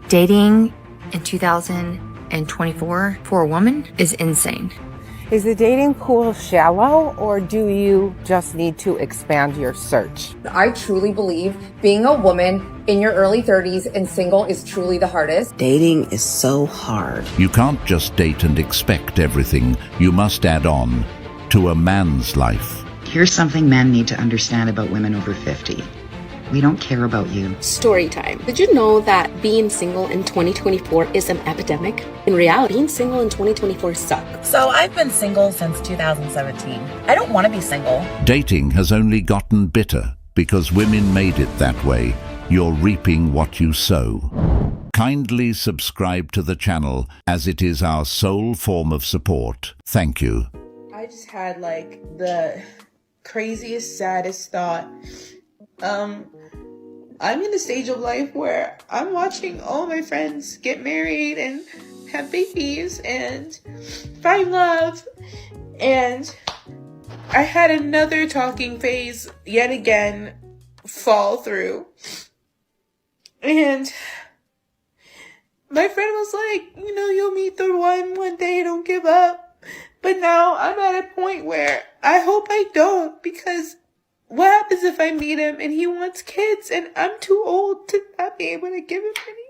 Dating in 2024 for a woman is insane. Is the dating pool shallow, or do you just need to expand your search? I truly believe being a woman in your early 30s and single is truly the hardest. Dating is so hard. You can't just date and expect everything. You must add on to a man's life. Here's something men need to understand about women over 50. We don't care about you. Story time. Did you know that being single in 2024 is an epidemic? In reality, being single in 2024 sucks. So I've been single since 2017. I don't want to be single. Dating has only gotten bitter because women made it that way. You're reaping what you sow. Kindly subscribe to the channel, as it is our sole form of support. Thank you. I just had like the craziest, saddest thought. I'm in a stage of life where I'm watching all my friends get married and have babies and find love, and I had another talking phase yet again fall through, and my friend was like, you know, you'll meet the one day, don't give up. But now I'm at a point where I hope I don't, because what happens if I meet him and he wants kids and I'm too old to not be able to give him any?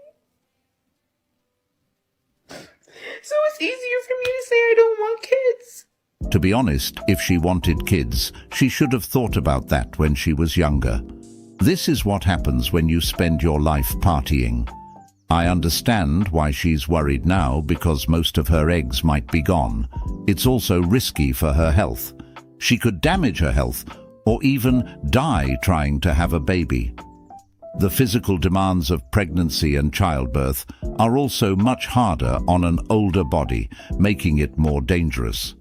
So it's easier for me to say I don't want kids. To be honest, if she wanted kids, she should have thought about that when she was younger. This is what happens when you spend your life partying. I understand why she's worried now, because most of her eggs might be gone. It's also risky for her health. She could damage her health or even die trying to have a baby. The physical demands of pregnancy and childbirth are also much harder on an older body, making it more dangerous.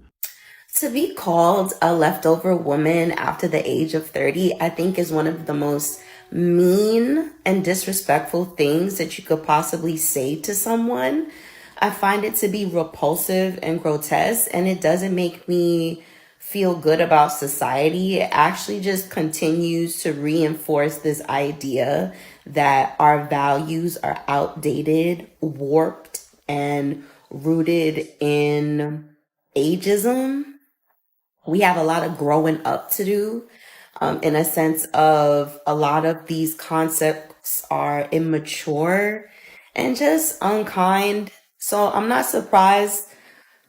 To be called a leftover woman after the age of 30, I think is one of the most mean and disrespectful things that you could possibly say to someone. I find it to be repulsive and grotesque, and it doesn't make me feel good about society. It actually just continues to reinforce this idea that our values are outdated, warped, and rooted in ageism. We have a lot of growing up to do, in a sense of a lot of these concepts are immature and just unkind. So I'm not surprised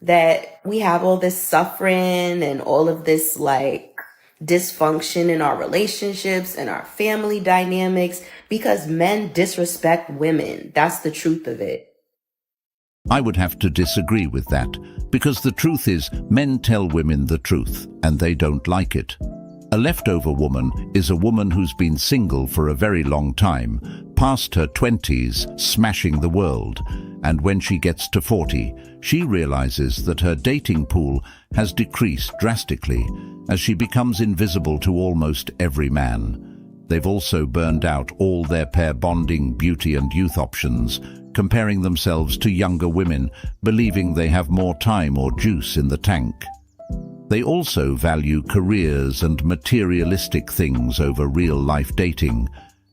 that we have all this suffering and all of this like dysfunction in our relationships and our family dynamics because men disrespect women. That's the truth of it. I would have to disagree with that, because the truth is men tell women the truth and they don't like it. A leftover woman is a woman who's been single for a very long time, past her 20s, smashing the world, and when she gets to 40, she realizes that her dating pool has decreased drastically as she becomes invisible to almost every man. They've also burned out all their pair bonding, beauty and youth options, comparing themselves to younger women, believing they have more time or juice in the tank. They also value careers and materialistic things over real-life dating,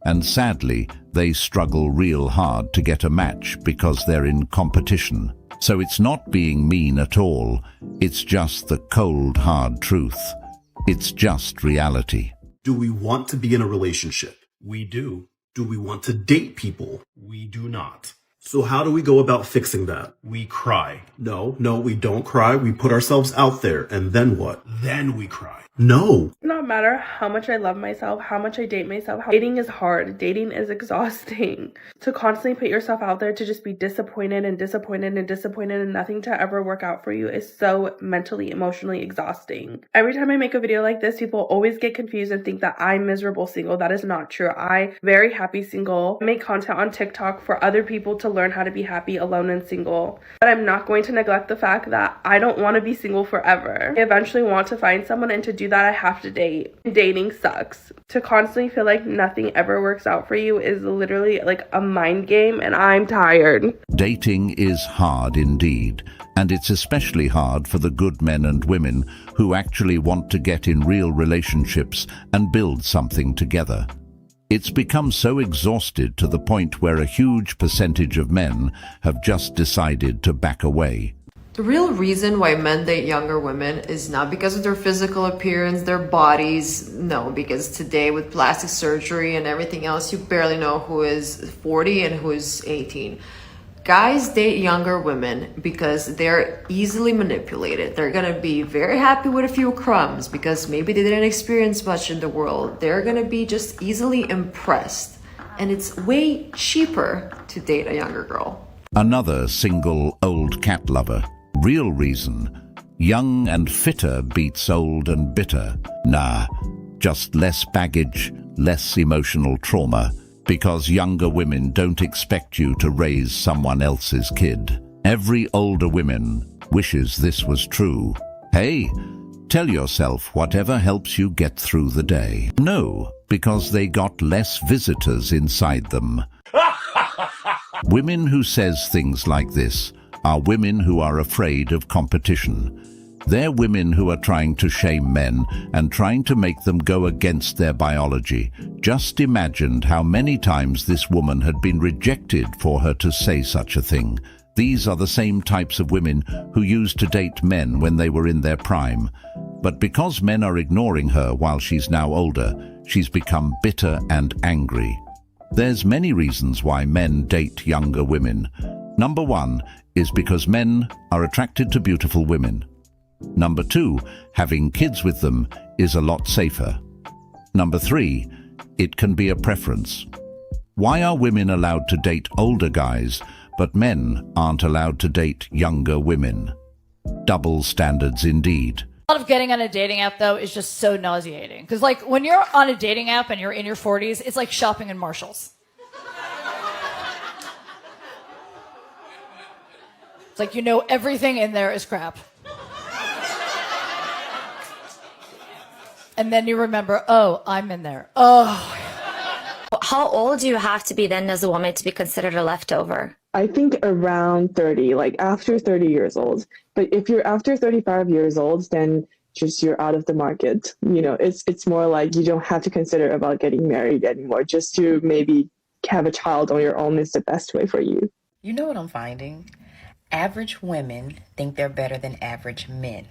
and sadly, they struggle real hard to get a match because they're in competition. So it's not being mean at all, it's just the cold, hard truth. It's just reality. Do we want to be in a relationship? We do. Do we want to date people? We do not. So how do we go about fixing that? We cry. No, we don't cry. We put ourselves out there. And then what? Then we cry. No. No matter how much I love myself, how much I date myself, dating is hard. Dating is exhausting. To constantly put yourself out there to just be disappointed and disappointed and disappointed and nothing to ever work out for you is so mentally, emotionally exhausting. Every time I make a video like this, people always get confused and think that I'm miserable single. That is not true. I'm very happy single. I make content on TikTok for other people to learn how to be happy alone and single. But I'm not going to neglect the fact that I don't want to be single forever. I eventually want to find someone, and to do that I have to date. Dating sucks. To constantly feel like nothing ever works out for you is literally like a mind game, and I'm tired. Dating is hard indeed, and it's especially hard for the good men and women who actually want to get in real relationships and build something together. It's become so exhausted to the point where a huge percentage of men have just decided to back away. The real reason why men date younger women is not because of their physical appearance, their bodies. No, because today with plastic surgery and everything else, you barely know who is 40 and who is 18. Guys date younger women because they're easily manipulated. They're gonna be very happy with a few crumbs because maybe they didn't experience much in the world. They're gonna be just easily impressed. And it's way cheaper to date a younger girl. Another single old cat lover. Real reason, young and fitter beats old and bitter. Nah, just less baggage, less emotional trauma, because younger women don't expect you to raise someone else's kid. Every older woman wishes this was true. Hey, tell yourself whatever helps you get through the day. No, because they got less visitors inside them. Women who says things like this are women who are afraid of competition. They're women who are trying to shame men and trying to make them go against their biology. Just imagined how many times this woman had been rejected for her to say such a thing. These are the same types of women who used to date men when they were in their prime. But because men are ignoring her while she's now older, she's become bitter and angry. There's many reasons why men date younger women. Number 1 is because men are attracted to beautiful women. Number 2, having kids with them is a lot safer. Number 3, it can be a preference. Why are women allowed to date older guys, but men aren't allowed to date younger women? Double standards indeed. A lot of getting on a dating app, though, is just so nauseating. Because, like, when you're on a dating app and you're in your 40s, it's like shopping in Marshalls. It's like, you know, everything in there is crap. And then you remember, oh, I'm in there. Oh. How old do you have to be then as a woman to be considered a leftover? I think around 30, like after 30 years old. But if you're after 35 years old, then just you're out of the market. You know, it's more like you don't have to consider about getting married anymore. Just to maybe have a child on your own is the best way for you. You know what I'm finding? Average women think they're better than average men.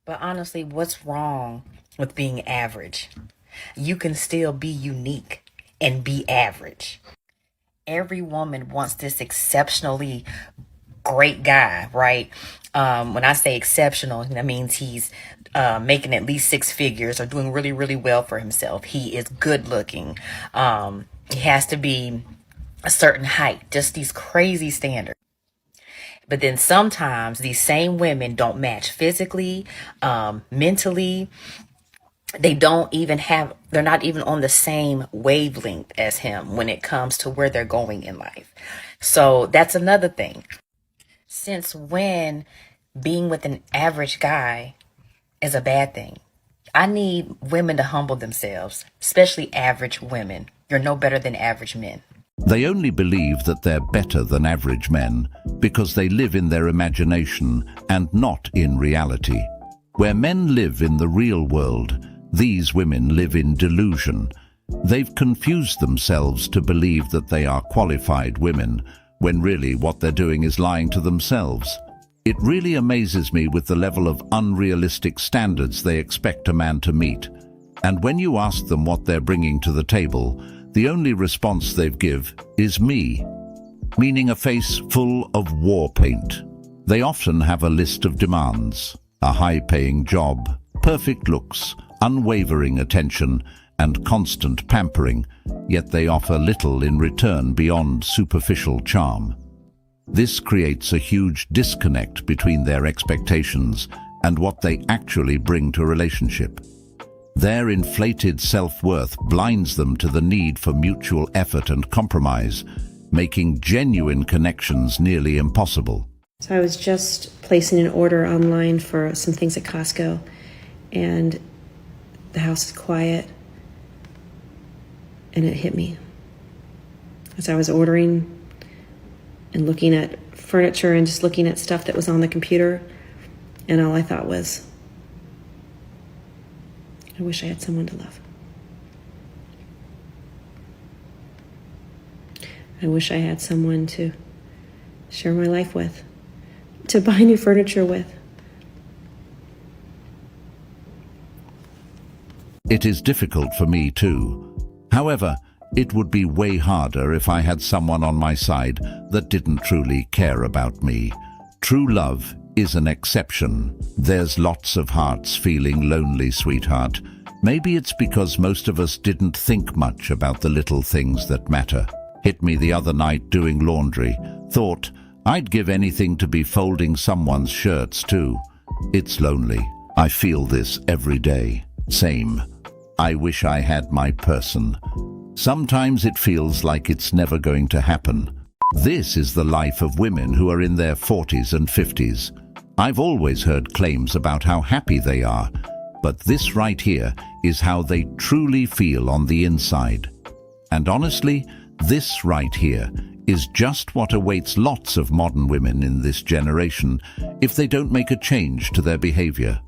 But honestly, what's wrong with being average? You can still be unique and be average. Every woman wants this exceptionally great guy, right? When I say exceptional, that means he's making at least 6 figures or doing really, really well for himself. He is good looking. He has to be a certain height, just these crazy standards. But then sometimes these same women don't match physically, mentally. They're not even on the same wavelength as him when it comes to where they're going in life. So that's another thing. Since when being with an average guy is a bad thing? I need women to humble themselves, especially average women. You're no better than average men. They only believe that they're better than average men because they live in their imagination and not in reality. Where men live in the real world, these women live in delusion. They've confused themselves to believe that they are qualified women, when really what they're doing is lying to themselves. It really amazes me with the level of unrealistic standards they expect a man to meet. And when you ask them what they're bringing to the table, the only response they've give is me, meaning a face full of war paint. They often have a list of demands: a high-paying job, perfect looks, unwavering attention, and constant pampering, yet they offer little in return beyond superficial charm. This creates a huge disconnect between their expectations and what they actually bring to a relationship. Their inflated self-worth blinds them to the need for mutual effort and compromise, making genuine connections nearly impossible. So I was just placing an order online for some things at Costco, and the house is quiet, and it hit me. As I was ordering and looking at furniture and just looking at stuff that was on the computer, and all I thought was, I wish I had someone to love. I wish I had someone to share my life with, to buy new furniture with. It is difficult for me too. However, it would be way harder if I had someone on my side that didn't truly care about me. True love is an exception. There's lots of hearts feeling lonely, sweetheart. Maybe it's because most of us didn't think much about the little things that matter. Hit me the other night doing laundry. Thought I'd give anything to be folding someone's shirts too. It's lonely. I feel this every day. Same. I wish I had my person. Sometimes it feels like it's never going to happen. This is the life of women who are in their 40s and 50s. I've always heard claims about how happy they are, but this right here is how they truly feel on the inside. And honestly, this right here is just what awaits lots of modern women in this generation if they don't make a change to their behavior.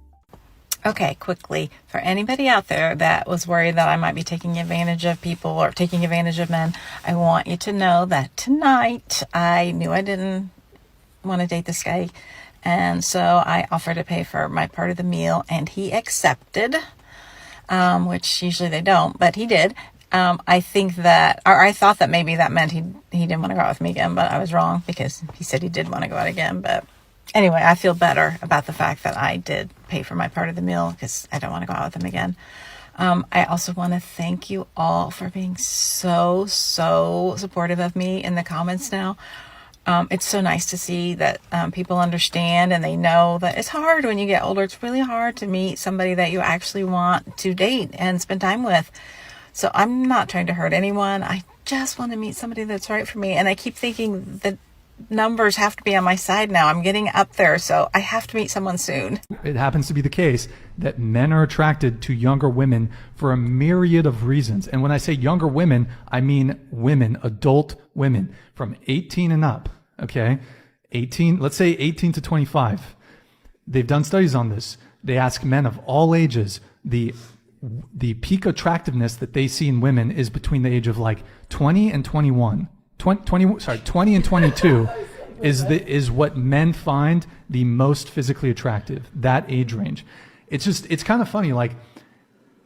Okay, quickly, for anybody out there that was worried that I might be taking advantage of people or taking advantage of men, I want you to know that tonight I knew I didn't want to date this guy, and so I offered to pay for my part of the meal, and he accepted, which usually they don't, but he did. I think that, or I thought that maybe that meant he didn't want to go out with me again, but I was wrong because he said he did want to go out again, but anyway, I feel better about the fact that I did pay for my part of the meal because I don't want to go out with him again. I also want to thank you all for being so supportive of me in the comments now. It's so nice to see that people understand and they know that it's hard when you get older. It's really hard to meet somebody that you actually want to date and spend time with. So I'm not trying to hurt anyone. I just want to meet somebody that's right for me. And I keep thinking that numbers have to be on my side now. I'm getting up there, so I have to meet someone soon. It happens to be the case that men are attracted to younger women for a myriad of reasons. And when I say younger women, I mean women, adult women from 18 and up, okay? 18, let's say 18 to 25. They've done studies on this. They ask men of all ages, the peak attractiveness that they see in women is between the age of like 20 and 21. 20 and 22 is what men find the most physically attractive, that age range. It's kind of funny, like,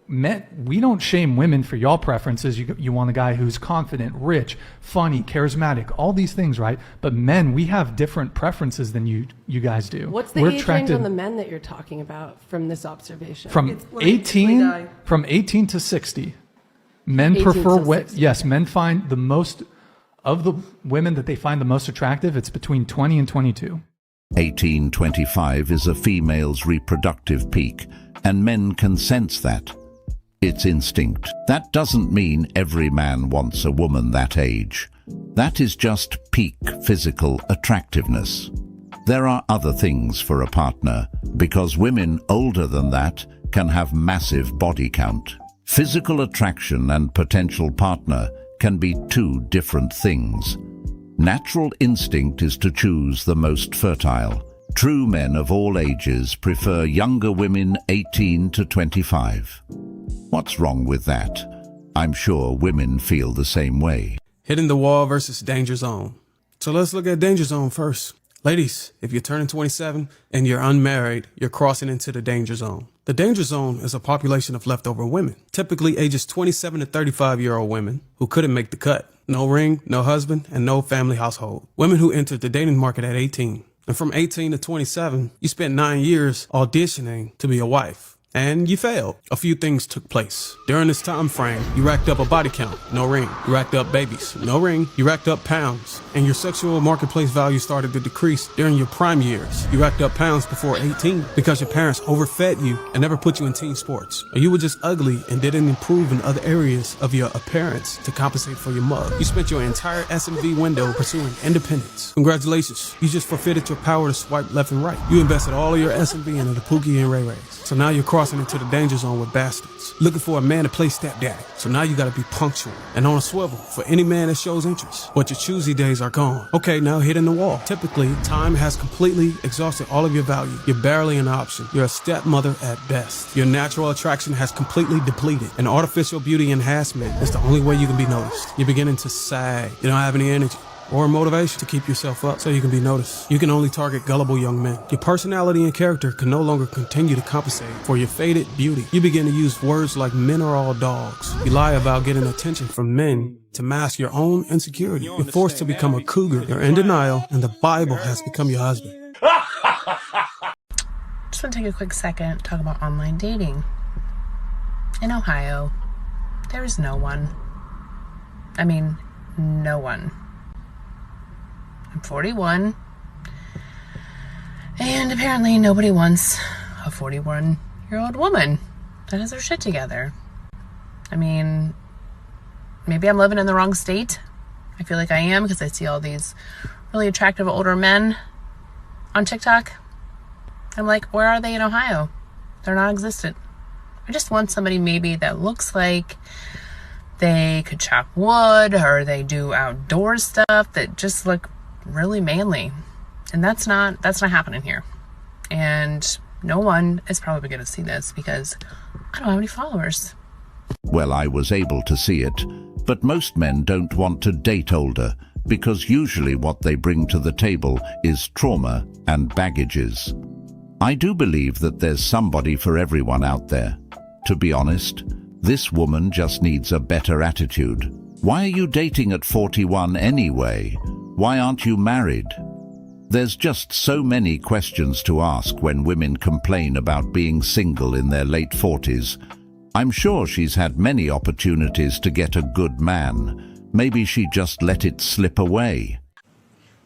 men, we don't shame women for y'all preferences. You want a guy who's confident, rich, funny, charismatic, all these things, right? But men, we have different preferences than you guys do. What's the age range on the men that you're talking about from this observation? From 18 to 60. Men prefer, yes, men find the most, of the women that they find the most attractive, it's between 20 and 22. 18-25 is a female's reproductive peak, and men can sense that. It's instinct. That doesn't mean every man wants a woman that age. That is just peak physical attractiveness. There are other things for a partner, because women older than that can have massive body count. Physical attraction and potential partner can be two different things. Natural instinct is to choose the most fertile. True men of all ages prefer younger women 18 to 25. What's wrong with that? I'm sure women feel the same way. Hitting the wall versus danger zone. So let's look at danger zone first. Ladies, if you're turning 27 and you're unmarried, you're crossing into the danger zone. The danger zone is a population of leftover women, typically ages 27 to 35-year-old women who couldn't make the cut. No ring, no husband, and no family household. Women who entered the dating market at 18. And from 18 to 27, you spent 9 years auditioning to be a wife. And you failed. A few things took place. During this time frame, you racked up a body count, no ring. You racked up babies, no ring. You racked up pounds. And your sexual marketplace value started to decrease during your prime years. You racked up pounds before 18 because your parents overfed you and never put you in team sports. Or you were just ugly and didn't improve in other areas of your appearance to compensate for your mug. You spent your entire SMV window pursuing independence. Congratulations, you just forfeited your power to swipe left and right. You invested all of your SMV into the Pookie and Ray Rays. So now you're crossing crossing into the danger zone with bastards. Looking for a man to play stepdaddy. So now you gotta be punctual and on a swivel for any man that shows interest. But your choosy days are gone. Okay, now hitting the wall. Typically, time has completely exhausted all of your value. You're barely an option. You're a stepmother at best. Your natural attraction has completely depleted. And artificial beauty enhancement is the only way you can be noticed. You're beginning to sag. You don't have any energy or motivation to keep yourself up so you can be noticed. You can only target gullible young men. Your personality and character can no longer continue to compensate for your faded beauty. You begin to use words like men are all dogs. You lie about getting attention from men to mask your own insecurity. You're forced to become a cougar. You're in denial, and the Bible has become your husband. Just want to take a quick second to talk about online dating. In Ohio, there is no one. I mean, no one. I'm 41, and apparently nobody wants a 41-year-old woman that has her shit together. I mean, maybe I'm living in the wrong state. I feel like I am because I see all these really attractive older men on TikTok. I'm like, where are they in Ohio? They're non-existent. I just want somebody maybe that looks like they could chop wood or they do outdoor stuff that just look really manly, and that's not happening here. And no one is probably going to see this because I don't have any followers. Well, I was able to see it, but most men don't want to date older because usually what they bring to the table is trauma and baggages. I do believe that there's somebody for everyone out there. To be honest, this woman just needs a better attitude. Why are you dating at 41 anyway? Why aren't you married? There's just so many questions to ask when women complain about being single in their late 40s. I'm sure she's had many opportunities to get a good man. Maybe she just let it slip away.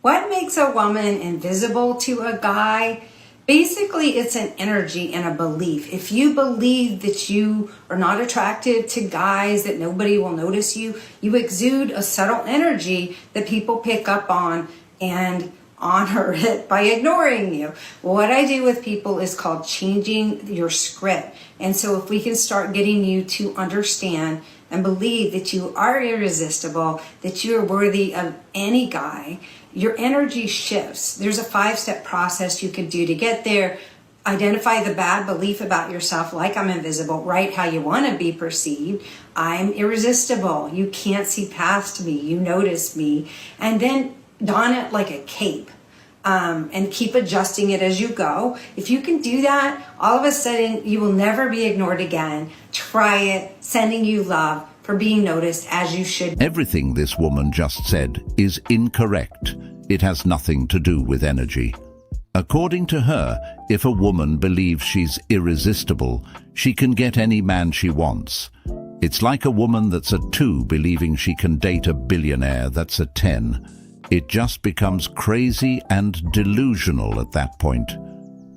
What makes a woman invisible to a guy? Basically, it's an energy and a belief. If you believe that you are not attractive to guys, that nobody will notice you, you exude a subtle energy that people pick up on and honor it by ignoring you. What I do with people is called changing your script. And so if we can start getting you to understand and believe that you are irresistible, that you are worthy of any guy, your energy shifts. There's a 5-step process you can do to get there. Identify the bad belief about yourself, like I'm invisible, write how you want to be perceived. I'm irresistible. You can't see past me. You notice me. And then don it like a cape. And keep adjusting it as you go. If you can do that, all of a sudden you will never be ignored again. Try it, sending you love for being noticed as you should. Everything this woman just said is incorrect. It has nothing to do with energy. According to her, if a woman believes she's irresistible, she can get any man she wants. It's like a woman that's a 2 believing she can date a billionaire that's a 10. It just becomes crazy and delusional at that point.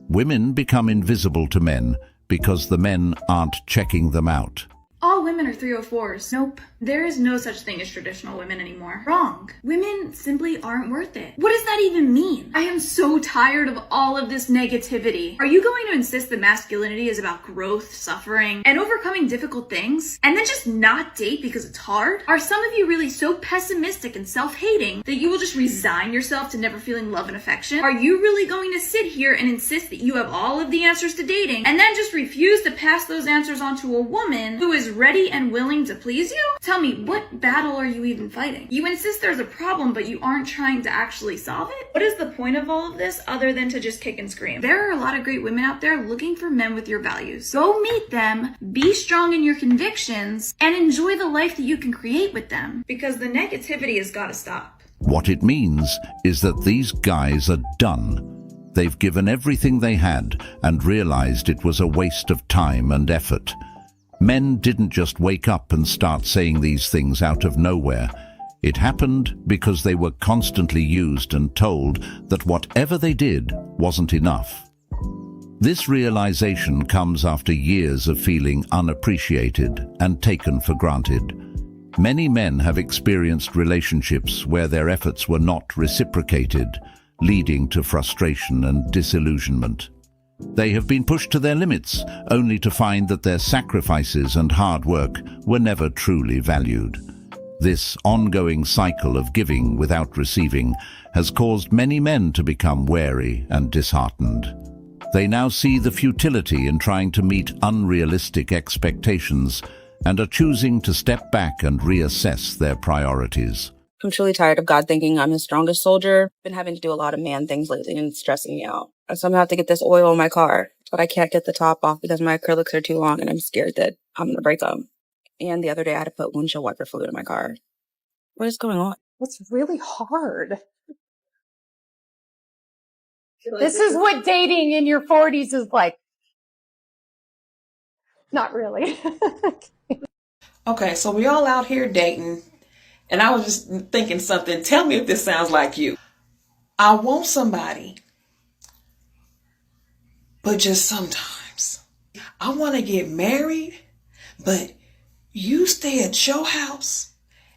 Women become invisible to men because the men aren't checking them out. All women are 304s. Nope. There is no such thing as traditional women anymore. Wrong. Women simply aren't worth it. What does that even mean? I am so tired of all of this negativity. Are you going to insist that masculinity is about growth, suffering, and overcoming difficult things, and then just not date because it's hard? Are some of you really so pessimistic and self-hating that you will just resign yourself to never feeling love and affection? Are you really going to sit here and insist that you have all of the answers to dating, and then just refuse to pass those answers on to a woman who is ready and willing to please you? Tell me, what battle are you even fighting? You insist there's a problem, but you aren't trying to actually solve it? What is the point of all of this other than to just kick and scream? There are a lot of great women out there looking for men with your values. Go meet them, be strong in your convictions, and enjoy the life that you can create with them. Because the negativity has got to stop. What it means is that these guys are done. They've given everything they had and realized it was a waste of time and effort. Men didn't just wake up and start saying these things out of nowhere. It happened because they were constantly used and told that whatever they did wasn't enough. This realization comes after years of feeling unappreciated and taken for granted. Many men have experienced relationships where their efforts were not reciprocated, leading to frustration and disillusionment. They have been pushed to their limits, only to find that their sacrifices and hard work were never truly valued. This ongoing cycle of giving without receiving has caused many men to become wary and disheartened. They now see the futility in trying to meet unrealistic expectations and are choosing to step back and reassess their priorities. I'm truly tired of God thinking I'm his strongest soldier. Been having to do a lot of man things lately and it's stressing me out. So I'm gonna have to get this oil in my car, but I can't get the top off because my acrylics are too long and I'm scared that I'm gonna break them. And the other day I had to put windshield wiper fluid in my car. What is going on? What's really hard? This is what dating in your 40s is like. Not really. Okay, so we all out here dating, and I was just thinking something. Tell me if this sounds like you. I want somebody, but just sometimes. I want to get married, but you stay at your house,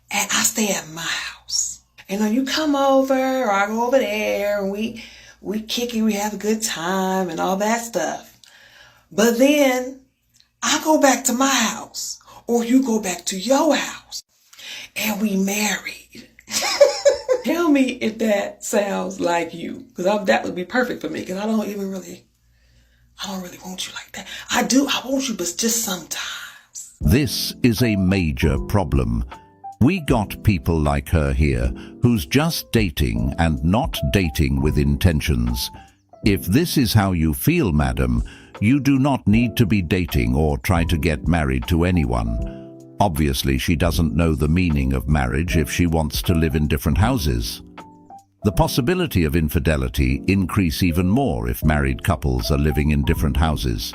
and I stay at my house. And when you come over, or I go over there, and we kick it, we have a good time, and all that stuff. But then I go back to my house, or you go back to your house, and we married. Tell me if that sounds like you, because that would be perfect for me, because I don't really want you like that. I want you, but just sometimes. This is a major problem. We got people like her here, who's just dating and not dating with intentions. If this is how you feel, madam, you do not need to be dating or try to get married to anyone. Obviously, she doesn't know the meaning of marriage if she wants to live in different houses. The possibility of infidelity increase even more if married couples are living in different houses.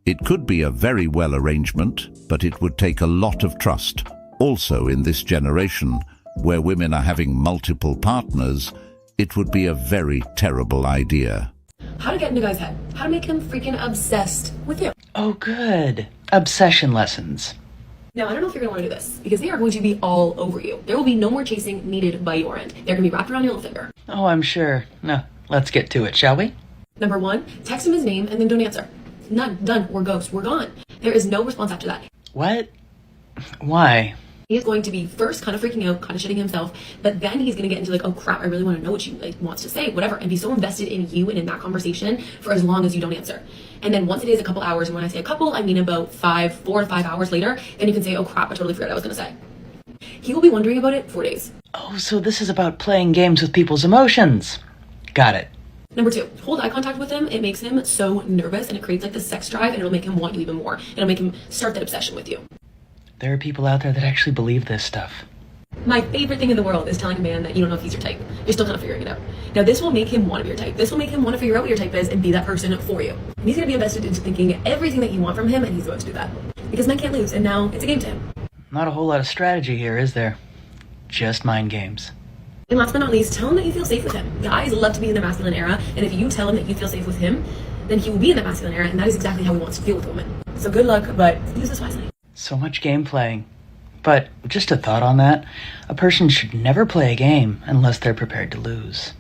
It could be a very well arrangement, but it would take a lot of trust. Also, in this generation, where women are having multiple partners, it would be a very terrible idea. How to get in a guy's head. How to make him freaking obsessed with you. Oh, good. Obsession lessons. Now, I don't know if you're going to want to do this, because they are going to be all over you. There will be no more chasing needed by your end. They're going to be wrapped around your little finger. Oh, I'm sure. No, let's get to it, shall we? Number 1, text him his name and then don't answer. None, done, we're ghost, we're gone. There is no response after that. What? Why? He is going to be first kind of freaking out, kind of shitting himself, but then he's going to get into like, oh crap, I really want to know what you wants to say, whatever, and be so invested in you and in that conversation for as long as you don't answer. And then once it is a couple hours, and when I say a couple, I mean about 4 to 5 hours later, then you can say, oh crap, I totally forgot what I was going to say. He will be wondering about it for days. Oh, so this is about playing games with people's emotions. Got it. Number 2, hold eye contact with him. It makes him so nervous and it creates like this sex drive and it'll make him want you even more. It'll make him start that obsession with you. There are people out there that actually believe this stuff. My favorite thing in the world is telling a man that you don't know if he's your type. You're still kind of figuring it out. Now this will make him want to be your type. This will make him want to figure out what your type is and be that person for you. And he's going to be invested into thinking everything that you want from him and he's going to do that. Because men can't lose and now it's a game to him. Not a whole lot of strategy here, is there? Just mind games. And last but not least, tell him that you feel safe with him. Guys love to be in their masculine era, and if you tell him that you feel safe with him, then he will be in that masculine era, and that is exactly how he wants to feel with women. So good luck, but use this wisely. So much game playing. But just a thought on that, a person should never play a game unless they're prepared to lose.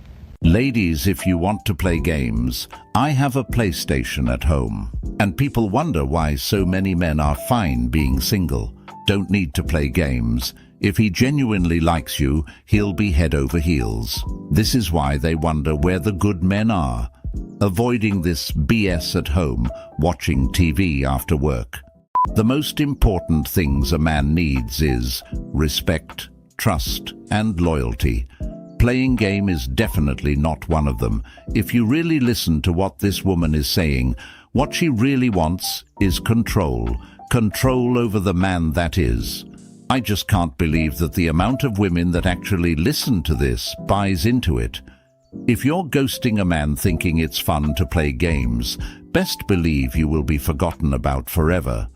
Ladies, if you want to play games, I have a PlayStation at home. And people wonder why so many men are fine being single. Don't need to play games. If he genuinely likes you, he'll be head over heels. This is why they wonder where the good men are. Avoiding this BS at home, watching TV after work. The most important things a man needs is respect, trust, and loyalty. Playing game is definitely not one of them. If you really listen to what this woman is saying, what she really wants is control. Control over the man that is. I just can't believe that the amount of women that actually listen to this buys into it. If you're ghosting a man thinking it's fun to play games, best believe you will be forgotten about forever.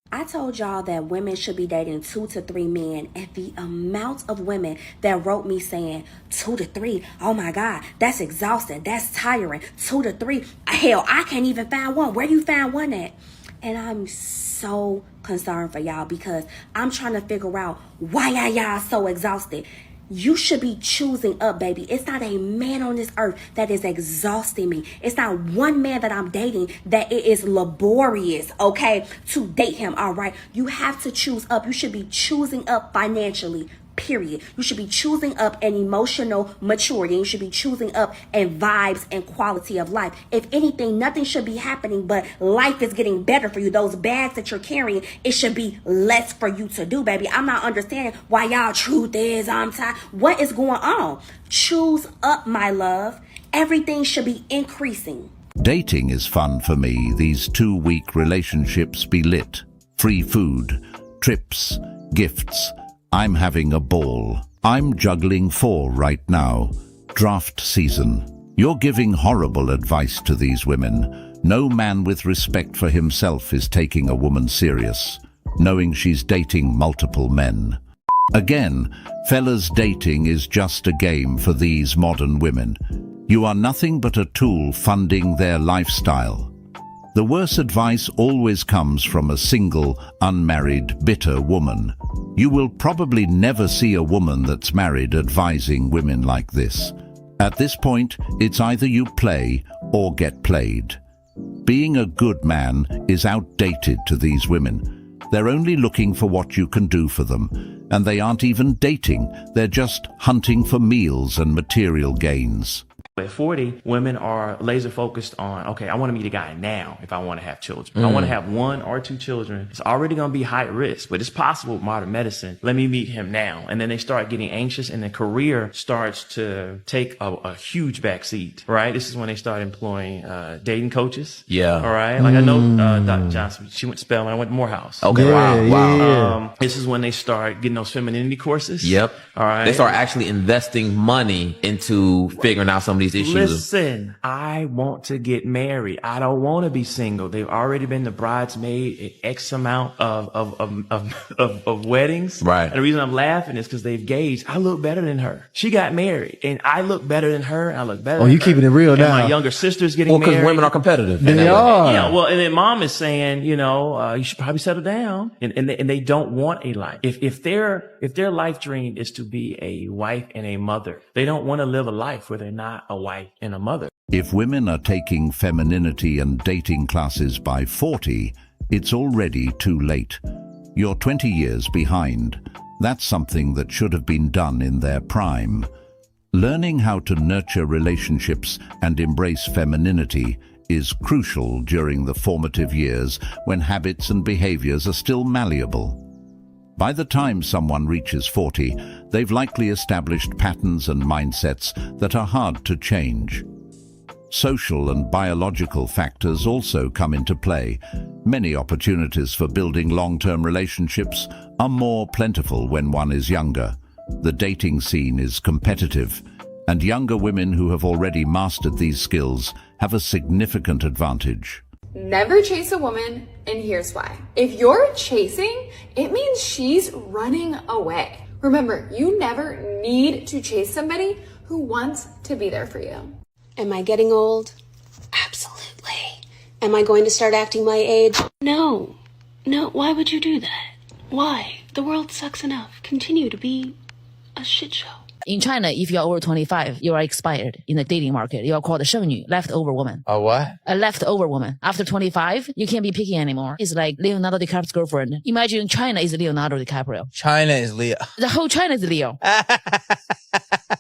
I told y'all that women should be dating 2 to 3 men, and the amount of women that wrote me saying 2 to 3, oh my God, that's exhausting, that's tiring, 2 to 3, hell, I can't even find one. Where you find one at? And I'm so concerned for y'all because I'm trying to figure out why y'all so exhausted. You should be choosing up, baby. It's not a man on this earth that is exhausting me. It's not one man that I'm dating that it is laborious, okay, to date him, all right? You have to choose up. You should be choosing up financially, period. You should be choosing up in emotional maturity. You should be choosing up in vibes and quality of life. If anything, nothing should be happening, but life is getting better for you. Those bags that you're carrying, it should be less for you to do, baby. I'm not understanding why y'all truth is I'm tired. What is going on? Choose up, my love. Everything should be increasing. Dating is fun for me. These 2-week relationships be lit. Free food, trips, gifts. I'm having a ball. I'm juggling 4 right now. Draft season. You're giving horrible advice to these women. No man with respect for himself is taking a woman serious, knowing she's dating multiple men. Again, fellas, dating is just a game for these modern women. You are nothing but a tool funding their lifestyle. The worst advice always comes from a single, unmarried, bitter woman. You will probably never see a woman that's married advising women like this. At this point, it's either you play or get played. Being a good man is outdated to these women. They're only looking for what you can do for them, and they aren't even dating. They're just hunting for meals and material gains. At 40, women are laser focused on, okay, I want to meet a guy now if I want to have children. If I want to have 1 or 2 children, it's already going to be high risk, but it's possible with modern medicine. Let me meet him now. And then they start getting anxious and the career starts to take a huge backseat, right? This is when they start employing dating coaches. Yeah. All right. Like I know Dr. Johnson, she went to Spelman, I went to Morehouse. Okay. Wow. This is when they start getting those femininity courses. Yep. All right. They start actually investing money into figuring out some of these issues. Listen, I want to get married. I don't want to be single. They've already been the bridesmaid at X amount of weddings. Right. And the reason I'm laughing is because they've gauged, I look better than her. She got married and I look better than her. And I look better than you her. keeping it real and now. My younger sister's getting married. Because women are competitive. They are. Yeah, well, and then mom is saying, you should probably settle down. And they don't want a life. If their life dream is to be a wife and a mother, they don't want to live a life where they're not a wife and a mother. If women are taking femininity and dating classes by 40, it's already too late. You're 20 years behind. That's something that should have been done in their prime. Learning how to nurture relationships and embrace femininity is crucial during the formative years when habits and behaviors are still malleable. By the time someone reaches 40, they've likely established patterns and mindsets that are hard to change. Social and biological factors also come into play. Many opportunities for building long-term relationships are more plentiful when one is younger. The dating scene is competitive, and younger women who have already mastered these skills have a significant advantage. Never chase a woman, and here's why. If you're chasing, it means she's running away. Remember, you never need to chase somebody who wants to be there for you. Am I getting old? Absolutely. Am I going to start acting my age? No. No, why would you do that? Why? The world sucks enough. Continue to be a shit show. In China, if you are over 25, you are expired in the dating market. You are called a 剩女, leftover woman. A what? A leftover woman. After 25, you can't be picky anymore. It's like Leonardo DiCaprio's girlfriend. Imagine China is Leonardo DiCaprio. China is Leo. The whole China is Leo.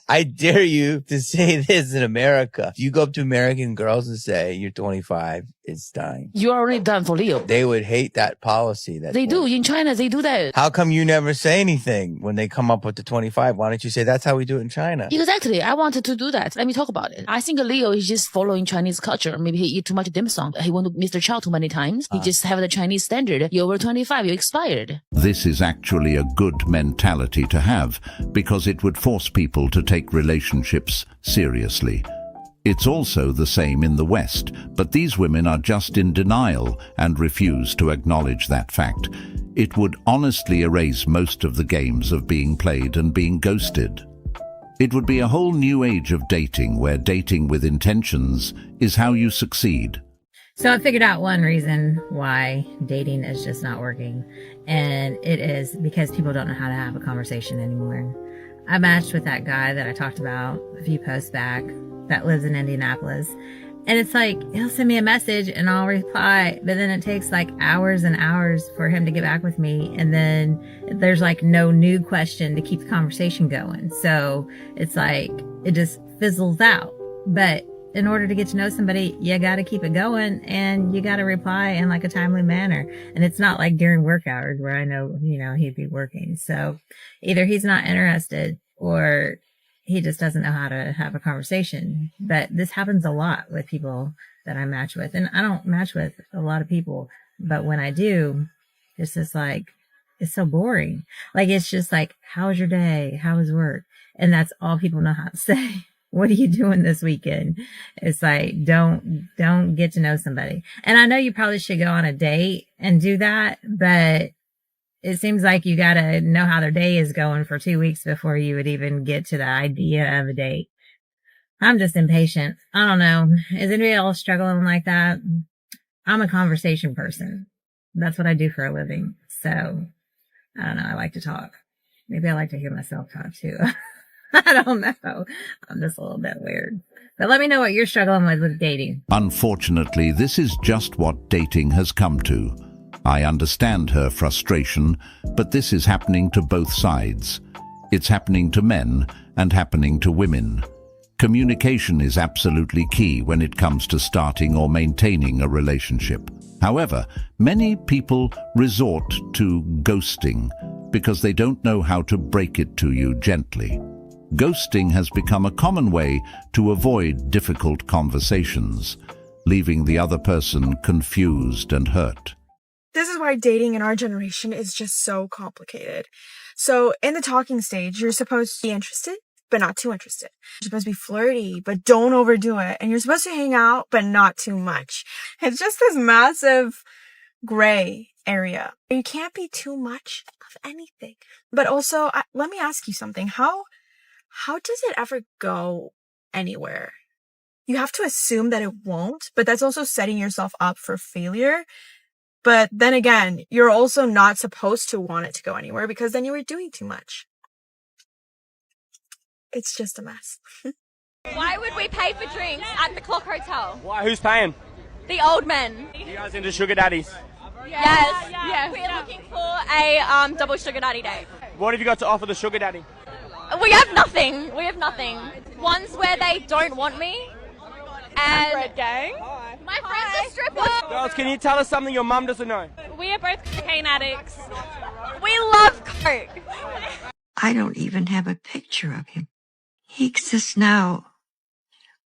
I dare you to say this in America. If you go up to American girls and say you're 25, it's dying. You are already done for Leo. They would hate that policy. They do. In China, they do that. How come you never say anything when they come up with the 25? Why don't you say that's how we do it in China? Exactly. I wanted to do that. Let me talk about it. I think Leo is just following Chinese culture. Maybe he eat too much dim sum. He went to Mr. Chow too many times. He just have the Chinese standard. You're over 25, you're expired. This is actually a good mentality to have because it would force people to take relationships seriously. It's also the same in the West, but these women are just in denial and refuse to acknowledge that fact. It would honestly erase most of the games of being played and being ghosted. It would be a whole new age of dating where dating with intentions is how you succeed. So I figured out one reason why dating is just not working, and it is because people don't know how to have a conversation anymore. I matched with that guy that I talked about a few posts back that lives in Indianapolis. And it's like, he'll send me a message and I'll reply, but then it takes like hours and hours for him to get back with me. And then there's like no new question to keep the conversation going. So it's like, it just fizzles out. But in order to get to know somebody, you got to keep it going and you got to reply in like a timely manner. And it's not like during work hours where I know, he'd be working. So either he's not interested or he just doesn't know how to have a conversation. But this happens a lot with people that I match with. And I don't match with a lot of people, but when I do, it's just like, it's so boring. Like, it's just like, how was your day? How was work? And that's all people know how to say. What are you doing this weekend? It's like, don't get to know somebody. And I know you probably should go on a date and do that, but it seems like you got to know how their day is going for 2 weeks before you would even get to the idea of a date. I'm just impatient. I don't know. Is anybody else struggling like that? I'm a conversation person. That's what I do for a living. So I don't know. I like to talk. Maybe I like to hear myself talk too. I don't know. I'm just a little bit weird. But let me know what you're struggling with dating. Unfortunately, this is just what dating has come to. I understand her frustration, but this is happening to both sides. It's happening to men and happening to women. Communication is absolutely key when it comes to starting or maintaining a relationship. However, many people resort to ghosting because they don't know how to break it to you gently. Ghosting has become a common way to avoid difficult conversations, leaving the other person confused and hurt. This is why dating in our generation is just so complicated. So in the talking stage, you're supposed to be interested, but not too interested. You're supposed to be flirty, but don't overdo it. And you're supposed to hang out, but not too much. It's just this massive gray area. You can't be too much of anything. But also, let me ask you something. How does it ever go anywhere? You have to assume that it won't, but that's also setting yourself up for failure. But then again, you're also not supposed to want it to go anywhere because then you were doing too much. It's just a mess. Why would we pay for drinks at the Clock Hotel? Why? Who's paying? The old men. You guys into sugar daddies? Yes. We're looking for a double sugar daddy date. What have you got to offer the sugar daddy? We have nothing. Ones where they don't want me. And Red gang. My friends are strippers. Girls, can you tell us something your mum doesn't know? We are both cocaine addicts. We love coke. I don't even have a picture of him. He exists now,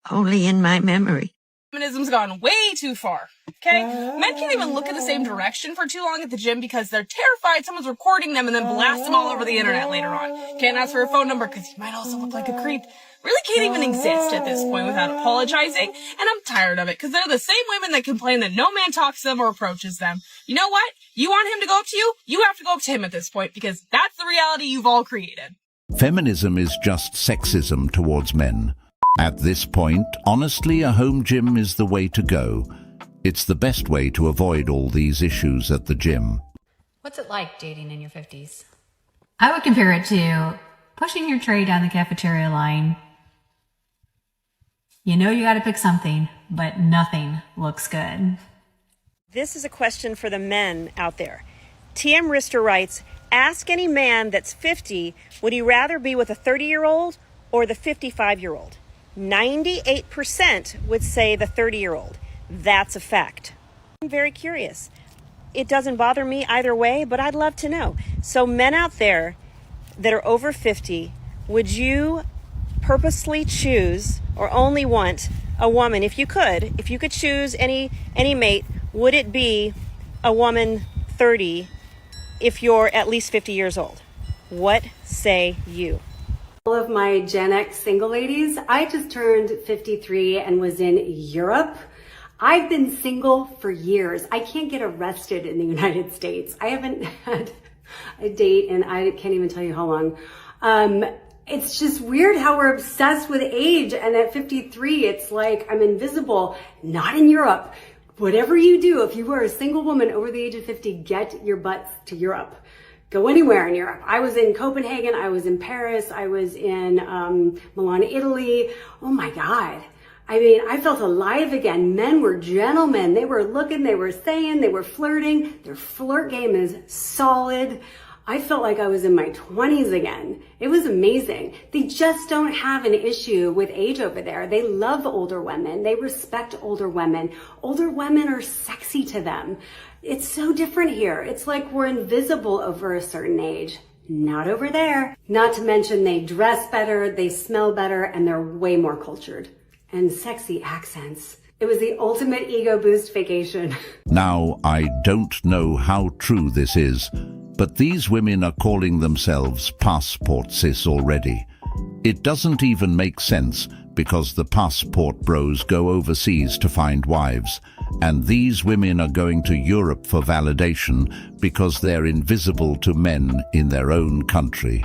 only in my memory. Feminism's gone way too far, okay? Men can't even look in the same direction for too long at the gym because they're terrified someone's recording them and then blast them all over the internet later on. Can't ask for a phone number because you might also look like a creep. Really can't even exist at this point without apologizing, and I'm tired of it because they're the same women that complain that no man talks to them or approaches them. You know what? You want him to go up to you? You have to go up to him at this point because that's the reality you've all created. Feminism is just sexism towards men. At this point, honestly, a home gym is the way to go. It's the best way to avoid all these issues at the gym. What's it like dating in your 50s? I would compare it to pushing your tray down the cafeteria line. You know you got to pick something, but nothing looks good. This is a question for the men out there. TM Rister writes, ask any man that's 50, would he rather be with a 30-year-old or the 55-year-old? 98% would say the 30-year-old. That's a fact. I'm very curious. It doesn't bother me either way, but I'd love to know. So men out there that are over 50, would you purposely choose or only want a woman, if you could choose any mate, would it be a woman 30 if you're at least 50 years old? What say you? All of my Gen X single ladies, I just turned 53 and was in Europe. I've been single for years. I can't get arrested in the United States. I haven't had a date and I can't even tell you how long. It's just weird how we're obsessed with age, and at 53, it's like I'm invisible. Not in Europe. Whatever you do, if you are a single woman over the age of 50, get your butts to Europe. Go anywhere in Europe. I was in Copenhagen, I was in Paris, I was in Milan, Italy. Oh my God. I mean, I felt alive again. Men were gentlemen. They were looking, they were saying, they were flirting. Their flirt game is solid. I felt like I was in my 20s again. It was amazing. They just don't have an issue with age over there. They love older women. They respect older women. Older women are sexy to them. It's so different here. It's like we're invisible over a certain age. Not over there. Not to mention they dress better, they smell better, and they're way more cultured. And sexy accents. It was the ultimate ego boost vacation. Now, I don't know how true this is, but these women are calling themselves passport cis already. It doesn't even make sense because the passport bros go overseas to find wives, and these women are going to Europe for validation because they're invisible to men in their own country.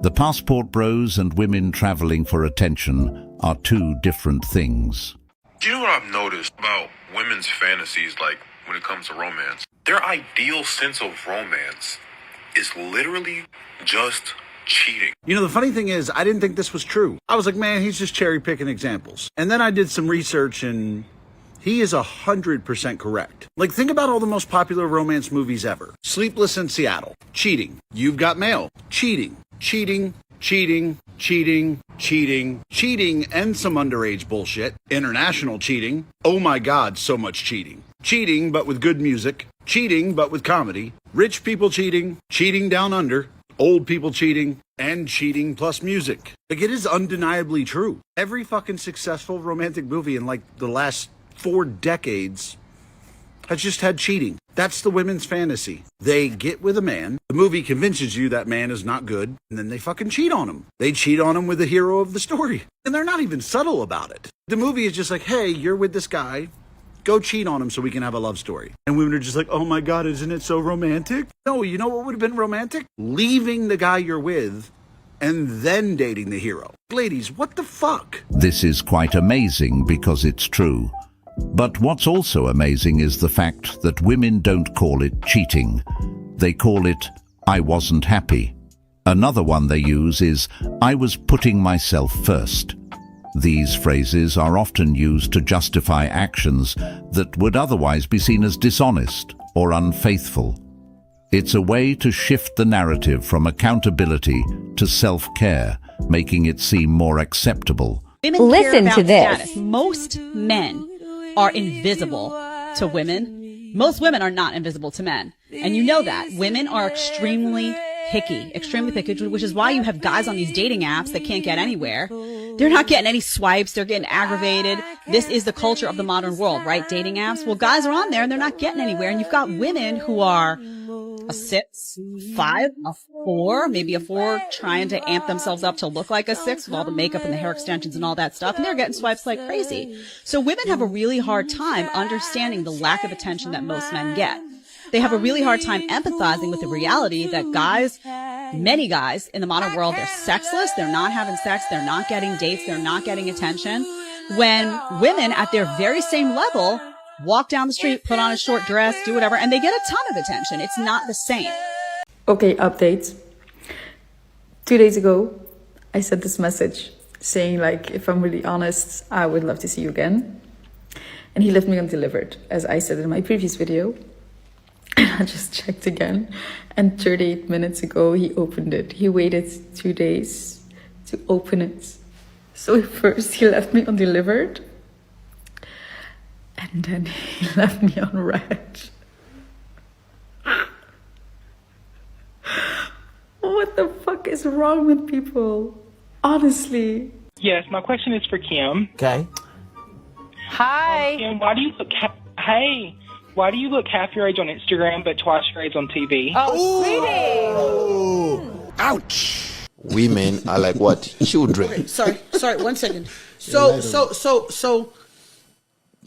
The passport bros and women traveling for attention are two different things. Do you know what I've noticed about women's fantasies, like when it comes to romance? Their ideal sense of romance is literally just cheating. You know, the funny thing is, I didn't think this was true. I was like, man, he's just cherry picking examples. And then I did some research and he is 100% correct. Like, think about all the most popular romance movies ever. Sleepless in Seattle, cheating. You've Got Mail, cheating. Cheating, cheating, cheating, cheating, cheating, and some underage bullshit. International cheating. Oh my God, so much cheating. Cheating, but with good music. Cheating, but with comedy. Rich people cheating. Cheating down under. Old people cheating. And cheating plus music. Like, it is undeniably true. Every fucking successful romantic movie in like the last 4 decades has just had cheating. That's the women's fantasy. They get with a man, the movie convinces you that man is not good, and then they fucking cheat on him. They cheat on him with the hero of the story. And they're not even subtle about it. The movie is just like, hey, you're with this guy, go cheat on him so we can have a love story. And women are just like, oh my God, isn't it so romantic? No, you know what would have been romantic? Leaving the guy you're with and then dating the hero. Ladies, what the fuck? This is quite amazing because it's true. But what's also amazing is the fact that women don't call it cheating. They call it, I wasn't happy. Another one they use is, I was putting myself first. These phrases are often used to justify actions that would otherwise be seen as dishonest or unfaithful. It's a way to shift the narrative from accountability to self-care, making it seem more acceptable. Listen to this. Status. Most men are invisible to women. Most women are not invisible to men. And you know that. Women are extremely picky, which is why you have guys on these dating apps that can't get anywhere. They're not getting any swipes. They're getting aggravated. This is the culture of the modern world, right? Dating apps. Well, guys are on there and they're not getting anywhere. And you've got women who are a 6, 5, a 4, maybe a 4, trying to amp themselves up to look like a 6 with all the makeup and the hair extensions and all that stuff. And they're getting swipes like crazy. So women have a really hard time understanding the lack of attention that most men get. They have a really hard time empathizing with the reality that guys, many guys in the modern world, they're sexless, they're not having sex, they're not getting dates, they're not getting attention. When women at their very same level walk down the street, put on a short dress, do whatever, and they get a ton of attention. It's not the same. Okay, update. 2 days ago, I sent this message saying, like, if I'm really honest, I would love to see you again. And he left me undelivered, as I said in my previous video. I just checked again, and 38 minutes ago he opened it. He waited 2 days to open it. So first he left me undelivered, and then he left me on red. What the fuck is wrong with people? Honestly. Yes, my question is for Kim. Okay. Hi. Kim, why do you look why do you look half your age on Instagram but twice your age on TV? Oh, sweetie! Ouch! Women are like what? Children. Wait, sorry, 1 second. So,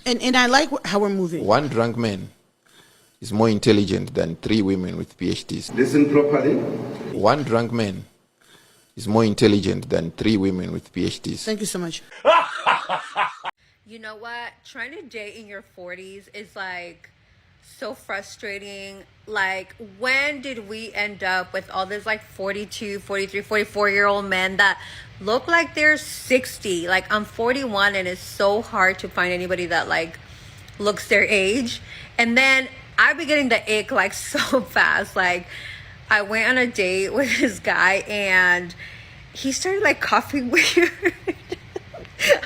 and I like how we're moving. One drunk man is more intelligent than 3 women with PhDs. Listen properly. One drunk man is more intelligent than 3 women with PhDs. Thank you so much. You know what? Trying to date in your 40s is like so frustrating. Like, when did we end up with all these like 42, 43, 44-year-old men that look like they're 60? Like, I'm 41 and it's so hard to find anybody that like looks their age. And then I've been getting the ick like so fast. Like, I went on a date with this guy and he started like coughing weird.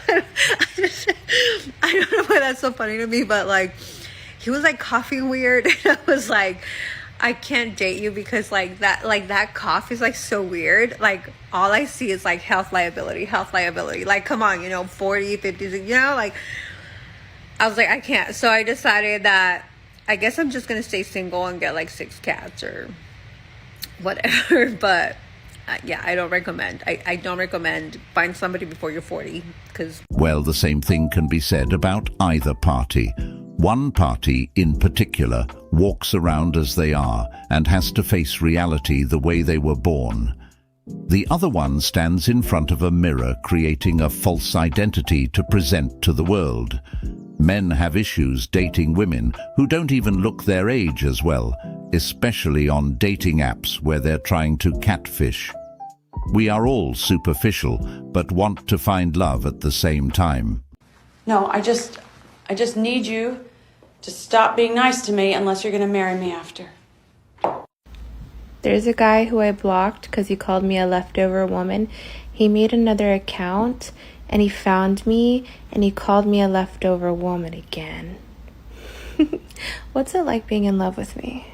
I don't know why that's so funny to me, but like, he was like coughing weird, and I was like, I can't date you because like that cough is like so weird. Like, all I see is like health liability. Like, come on, 40, 50, like, I was like, I can't. So I decided that I guess I'm just gonna stay single and get like 6 cats or whatever. But yeah, I don't recommend. I don't recommend find somebody before you're 40 because. Well, the same thing can be said about either party. One party in particular walks around as they are and has to face reality the way they were born. The other one stands in front of a mirror creating a false identity to present to the world. Men have issues dating women who don't even look their age as well, especially on dating apps where they're trying to catfish. We are all superficial, but want to find love at the same time. No, I just need you to stop being nice to me unless you're going to marry me after. There's a guy who I blocked because he called me a leftover woman. He made another account and he found me and he called me a leftover woman again. What's it like being in love with me?